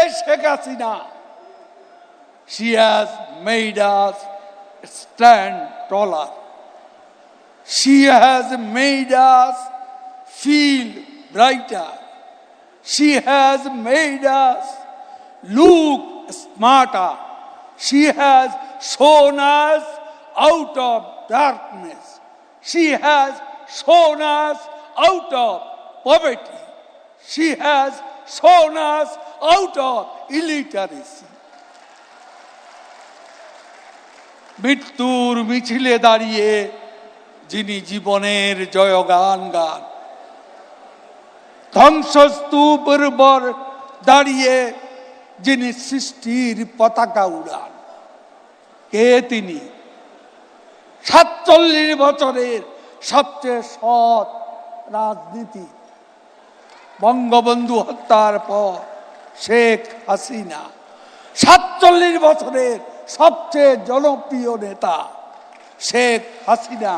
Sheikh Hasina. She has made us stand taller. She has made us feel brighter. She has made us look smarter. She has shown us out of darkness. She has shown us out of poverty. She has shown us out of illiteracy. মৃত্যুর মিছিলে দাঁড়িয়ে যিনি জীবনের জয়গান গান, ধ্বংসস্তূপের উপর দাঁড়িয়ে যিনি সৃষ্টির পতাকা উড়ান, কে তিনি? ৪৭ বছরের সবচেয়ে সৎ রাজনীতি, বঙ্গবন্ধু হত্যার পর শেখ হাসিনা। ৪৭ বছরের সবচেয়ে জনপ্রিয় নেতা শেখ হাসিনা